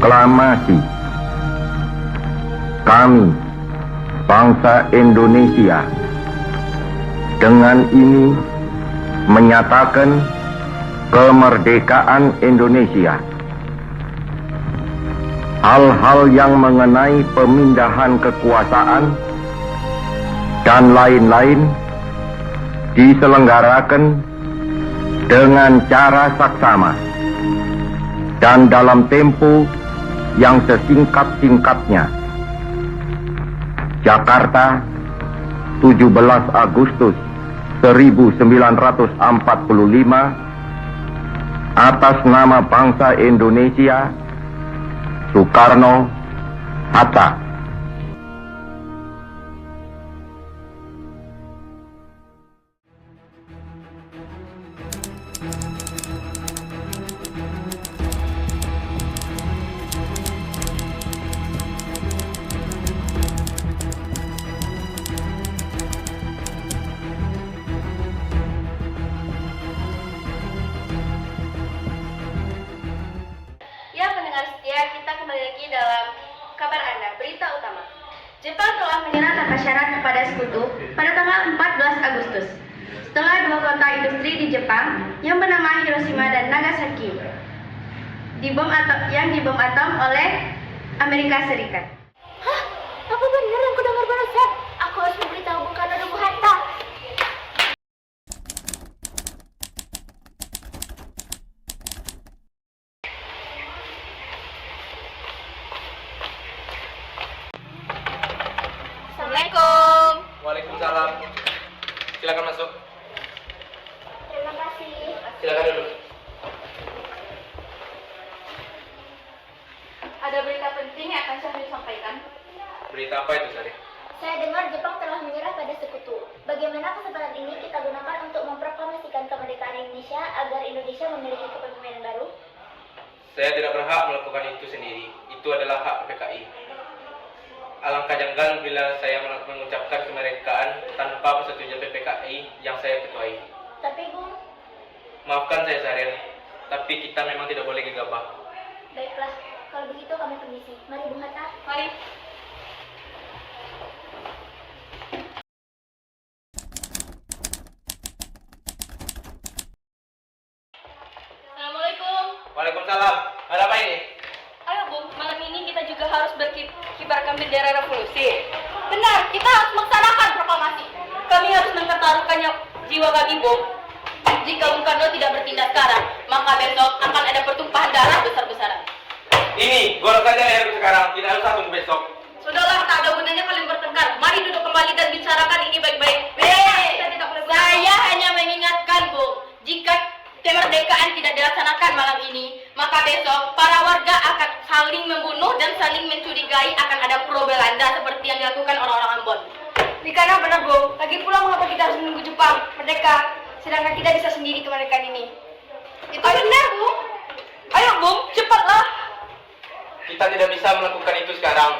Proklamasi. Kami, bangsa Indonesia, dengan ini menyatakan kemerdekaan Indonesia. Hal-hal yang mengenai pemindahan kekuasaan dan lain-lain diselenggarakan dengan cara saksama dan dalam tempo yang sesingkat-singkatnya. Jakarta, 17 Agustus 1945, atas nama bangsa Indonesia, Soekarno Hatta. Dalam kabar Anda, berita utama. Jepang telah menyerah tanpa syarat kepada Sekutu pada tanggal 14 Agustus. Setelah dua kota industri di Jepang yang bernama Hiroshima dan Nagasaki yang dibom atom oleh Amerika Serikat. Hah? Apa benar yang kudengar barusan? Aku harus memberitahu Bung Karno dan Bung Hatta. Assalamualaikum. Waalaikumsalam. Silakan masuk. Terima kasih. Silakan duduk. Ada berita penting yang akan saya sampaikan. Berita apa itu, Sari? Saya dengar Jepang telah menyerah pada Sekutu. Bagaimana kesempatan ini kita gunakan untuk memproklamasikan kemerdekaan Indonesia agar Indonesia memiliki kepemimpinan baru? Saya tidak berhak melakukan itu sendiri. Itu adalah hak PPKI. Alangkah janggal bila saya mengucapkan kemerdekaan tanpa persetujuan PPKI yang saya ketuai. Tapi Bung, Maafkan saya, Sahrir, tapi kita memang tidak boleh gegabah. baiklah. Kalau begitu kami permisi. Mari Bung Hatta. Mari. Assalamualaikum. Waalaikumsalam. Ada apa ini? Ayo Bung, malam ini kita juga harus berkibarkan bendera revolusi. Benar, kita harus melaksanakan proklamasi. Kami harus mempertaruhkannya jiwa kami, Bung. Jika Bung Karno tidak bertindak sekarang, maka besok akan ada pertumpahan darah besar-besaran. Ini, gorok saja leher sekarang. Tidak usah tunggu besok. Sudahlah, tak ada gunanya kalian bertengkar. Mari duduk kembali dan bicarakan ini baik-baik. Saya hanya mengingatkan, Bung, jika kemerdekaan tidak dilaksanakan malam ini, maka besok para warga akan saling membunuh dan saling mencurigai akan ada pro Belanda seperti yang dilakukan orang-orang Ambon. Karena benar, Bung. Lagi pula mengapa kita harus menunggu Jepang merdeka, sedangkan kita bisa sendiri kemerdekaan ini? Itu benar, Bung. Ayo, Bung, cepatlah. Kita tidak bisa melakukan itu sekarang.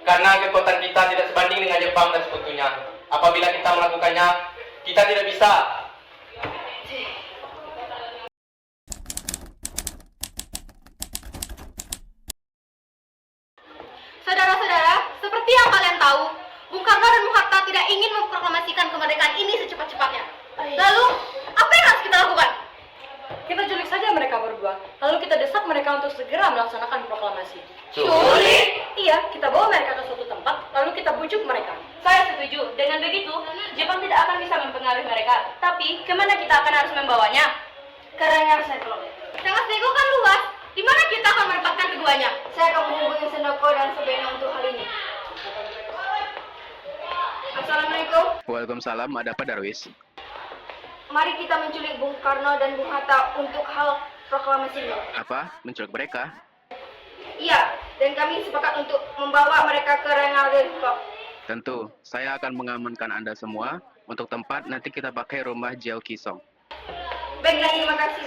Karena kekuatan kita tidak sebanding dengan Jepang dan sekutunya. Apabila kita melakukannya, kita tidak bisa. Saudara-saudara, seperti yang kalian tahu, Bung Karno dan Bung Hatta tidak ingin memproklamasikan kemerdekaan ini secepat-cepatnya. Lalu, apa yang harus kita lakukan? Kita culik saja mereka berdua, lalu kita desak mereka untuk segera melaksanakan proklamasi. Culik? Iya, kita bawa mereka ke suatu tempat, lalu kita bujuk mereka. Saya setuju. Dengan begitu, Jepang tidak akan bisa mempengaruhi mereka. Tapi, kemana kita akan harus membawanya? Karena Seko. Sangat Seko kan luas. Di mana kita akan menempatkan keduanya? Saya akan menghubungi Sendoko dan Sebeno untuk hal ini. Assalamualaikum. Waalaikumsalam, ada apa Darwis? Mari kita menculik Bung Karno dan Bung Hatta untuk hal proklamasi ini. Apa? Menculik mereka? Iya, dan kami sepakat untuk membawa mereka ke Renalden Club. Tentu, saya akan mengamankan Anda semua. Untuk tempat, nanti kita pakai rumah Jiao Kisong. Baiklah, terima kasih,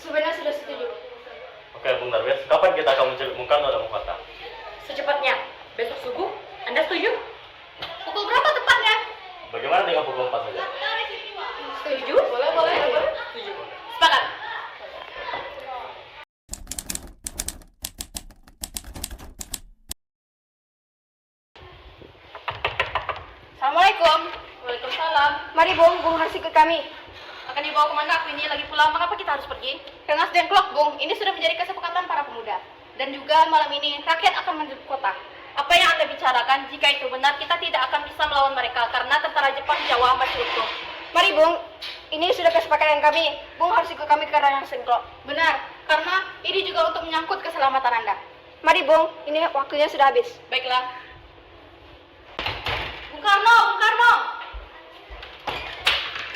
Sebeno sudah setuju. Oke, Bung Darwis, kapan kita akan menculik Bung Karno dan Bung Hatta? Secepatnya, besok subuh, Anda setuju? Pukul berapa tepatnya? Bagaimana dengan pukul 4 saja? Setuju? Boleh. Setuju. Sepakat. Assalamualaikum. Waalaikumsalam. Mari Bung, Bung harus ikut kami. Akan dibawa kemana aku ini lagi pula? Mengapa kita harus pergi? Ke Nasdem Clock, Bung. Ini sudah menjadi kesepakatan para pemuda. Dan juga malam ini rakyat akan menuju kota. Apa yang Anda bicarakan, jika itu benar, kita tidak akan bisa melawan mereka karena tentara Jepang Jawa masih utuh. Mari Bung, ini sudah kesepakatan kami. Bung harus ikut kami ke Nasdem Clock. Benar, karena ini juga untuk menyangkut keselamatan Anda. Mari Bung, ini waktunya sudah habis. Baiklah. Bung Karno, Bung Karno.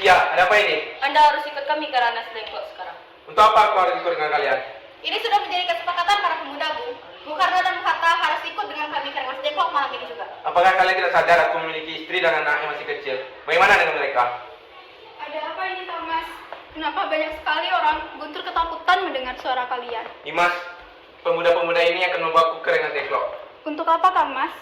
Iya, ada apa ini? Anda harus ikut kami ke Nasdem Clock sekarang. Untuk apa aku harus ikut dengan kalian? Ini sudah menjadi kesepakatan para pemuda, Bung. Bung Karno dan Bung Hatta harus ikut dengan kami ke Nasdem Clock malam ini juga. Apakah kalian tidak sadar aku memiliki istri dan anak yang masih kecil? Bagaimana dengan mereka? Ada apa ini, Thomas? Kenapa banyak sekali orang Guntur ketakutan mendengar suara kalian? Nimas, pemuda-pemuda ini akan membawaku ke Nasdem Clock. Untuk apa, Kang Mas?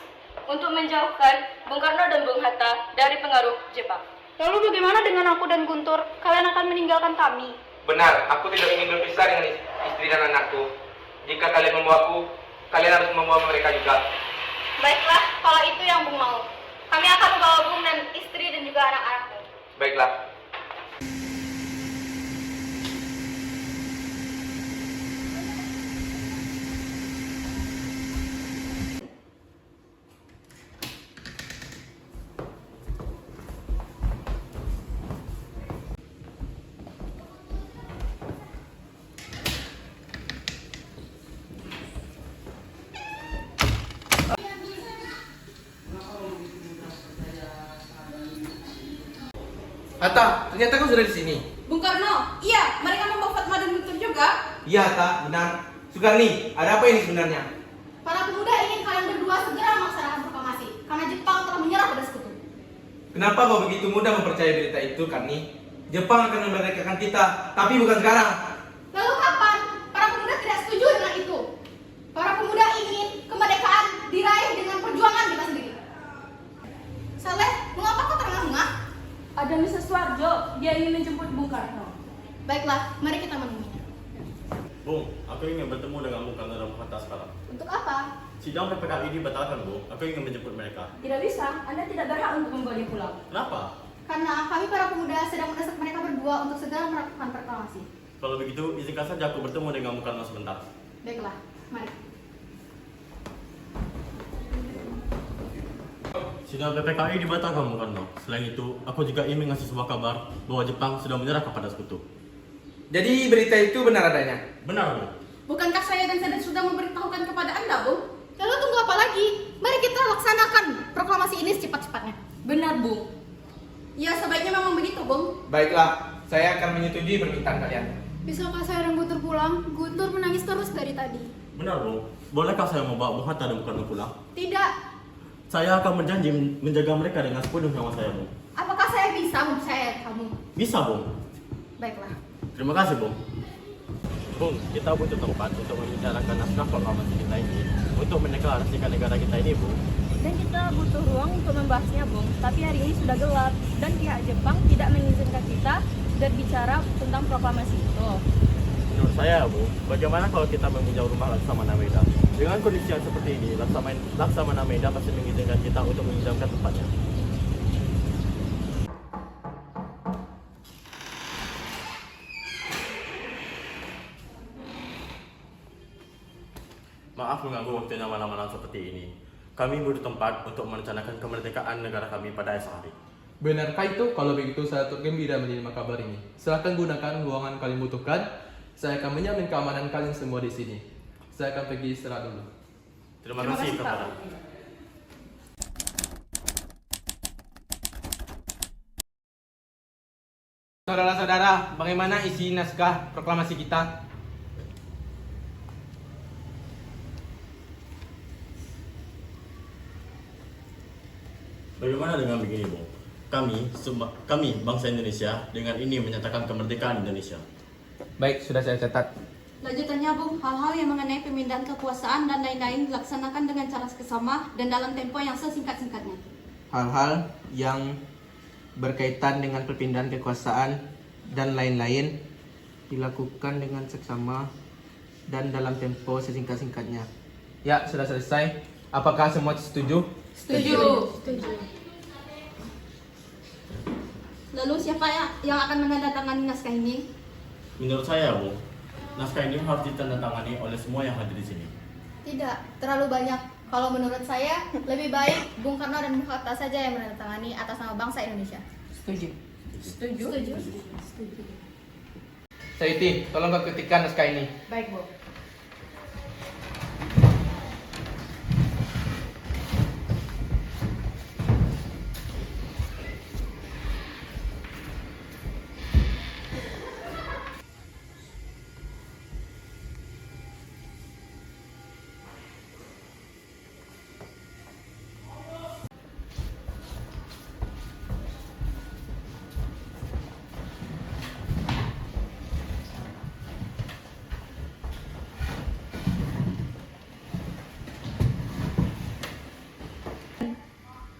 Untuk menjauhkan Bung Karno dan Bung Hatta dari pengaruh Jepang. Lalu bagaimana dengan aku dan Guntur? Kalian akan meninggalkan kami. Benar, aku tidak ingin berpisah dengan istri dan anakku. Jika kalian membawaku, kalian harus membawa mereka juga. Baiklah, kalau itu yang Bung mau. Kami akan membawa Bung dan istri dan juga anak-anakmu. Baiklah. Atta, ternyata kau sudah di sini. Bung Karno, iya, mereka membawa Fatma dan Guntur juga. Iya, Atta, benar. Sukarni, ada apa ini sebenarnya? Para pemuda ingin kalian berdua segera melaksanakan proklamasi karena Jepang telah menyerah pada sekutu. Kenapa kau begitu mudah mempercayai berita itu, Karni? Jepang akan memerdekakan kita, tapi bukan sekarang. Lalu kapan? Para pemuda tidak setuju dengan itu. Para pemuda ingin kemerdekaan diraih dengan perjuangan kita sendiri. Saleh, mengapa kau terengah-engah? Ada Mrs. Suarjo, dia ingin menjemput Bung Karno. Baiklah, mari kita menemuinya. Bung, aku ingin bertemu dengan Bung Karno dan Bung Hatta sekarang. Untuk apa? Sidang PPKI dibatalkan, Bung. Aku ingin menjemput mereka. Tidak bisa, Anda tidak berhak untuk membawa dia pulang. Kenapa? Karena kami para pemuda sedang mendesak mereka berdua untuk segera melakukan proklamasi. Kalau begitu, izinkan saja aku bertemu dengan Bung Karno sebentar. Baiklah, mari. Sidang PPKI dibatalkan, Bung Karno. Selain itu, aku juga ingin mengasih sebuah kabar bahwa Jepang sudah menyerah kepada sekutu. Jadi berita itu benar adanya? Benar, Bung. Bukankah saya dan Sadat sudah memberitahukan kepada Anda, Bung? Lalu tunggu apa lagi? Mari kita laksanakan proklamasi ini secepat-cepatnya. Benar, Bung. Ya, sebaiknya memang begitu, Bung. Baiklah, saya akan menyetujui permintaan kalian. Bisakah saya dan Guntur pulang? Guntur menangis terus dari tadi. Benar, Bung. Bolehkah saya membawa Bung Hatta dan Bung Karno pulang? Tidak. Saya akan menjanji menjaga mereka dengan sepenuh nyawa saya, Bung. Apakah saya bisa mempercayai kamu? Bisa, Bung. Baiklah. Terima kasih, Bung. Bung, kita butuh tempat untuk membicarakan naskah proklamasi kita ini untuk mendeklarasikan negara kita ini, Bung. Dan kita butuh ruang untuk membahasnya, Bung. Tapi hari ini sudah gelap dan pihak Jepang tidak mengizinkan kita berbicara tentang proklamasi itu. Menurut saya, Bung, bagaimana kalau kita meminjau rumah Laksamana Maeda? Dengan kondisi yang seperti ini, Laksamana Maeda pasti mengizinkan kita untuk meminjamkan tempatnya. Maaf mengganggu waktunya malam-malam seperti ini. Kami butuh tempat untuk merencanakan kemerdekaan negara kami pada esok hari. Benarkah itu? Kalau begitu saya turut gembira menerima kabar ini. Silahkan gunakan ruangan kalian butuhkan. Saya akan menjamin keamanan kalian semua di sini. Saya akan pergi istirahat dulu. Terima kasih kepada. Saudara-saudara, bagaimana isi naskah proklamasi kita? Bagaimana dengan begini, Bung? Kami bangsa Indonesia dengan ini menyatakan kemerdekaan Indonesia. Baik, sudah saya catat. Lanjutannya, Bung, hal-hal yang mengenai pemindahan kekuasaan dan lain-lain dilaksanakan dengan cara seksama dan dalam tempo yang sesingkat-singkatnya. Hal-hal yang berkaitan dengan perpindahan kekuasaan dan lain-lain dilakukan dengan seksama dan dalam tempo sesingkat-singkatnya. Ya, sudah selesai. Apakah semua setuju? Setuju. Lalu siapa yang akan menandatangani naskah ini? Menurut saya, Bu, naskah ini harus ditandatangani oleh semua yang hadir di sini. Tidak, terlalu banyak. Kalau menurut saya, lebih baik Bung Karno dan Bung Hatta saja yang menandatangani atas nama bangsa Indonesia. Setuju. Saiti, tolong kau ketikkan naskah ini. Baik, Bu.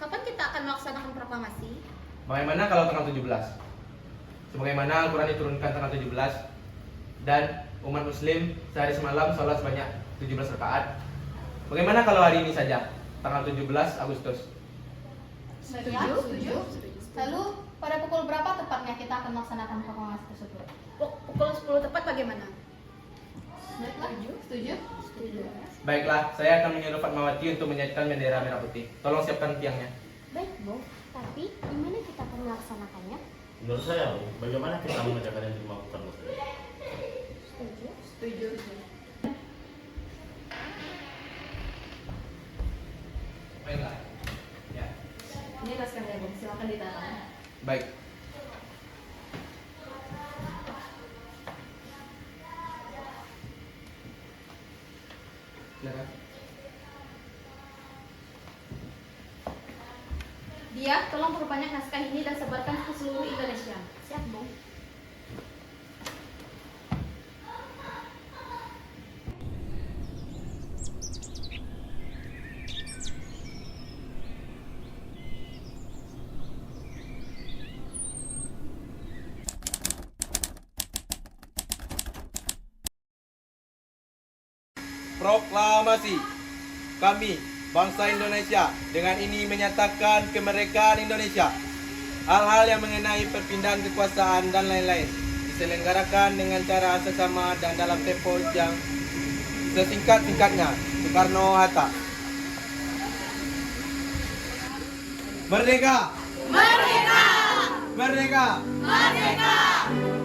Kapan kita akan melaksanakan proklamasi? Bagaimana kalau tanggal 17? Sebagaimana Al-Quran diturunkan tanggal 17 dan umat muslim sehari semalam sholat sebanyak 17 rakaat. Bagaimana kalau hari ini saja, tanggal 17 Agustus? Setuju. Lalu pada pukul berapa tepatnya kita akan melaksanakan proklamasi tersebut? Pukul 10 tepat bagaimana? Setuju. Baiklah, saya akan menyuruh Fatmawati untuk menyajikan bendera merah putih. Tolong siapkan tiangnya. Baik, Bu. Tapi di mana kita akan melaksanakannya? Menurut saya, Bu, bagaimana kita mengerjakan yang dimaksudkan Bu? Setuju. Baiklah. Ya. Ini naskahnya, Bung. Silakan ditandatangani. Baik. Silakan. Dia, tolong perbanyak naskah ini dan sebarkan ke seluruh Indonesia. Siap, Bu. Proklamasi. Kami, bangsa Indonesia, dengan ini menyatakan kemerdekaan Indonesia. Hal-hal yang mengenai perpindahan kekuasaan dan lain-lain diselenggarakan dengan cara sesama dan dalam tempo yang sesingkat-singkatnya. Soekarno-Hatta. Merdeka! Merdeka! Merdeka! Merdeka!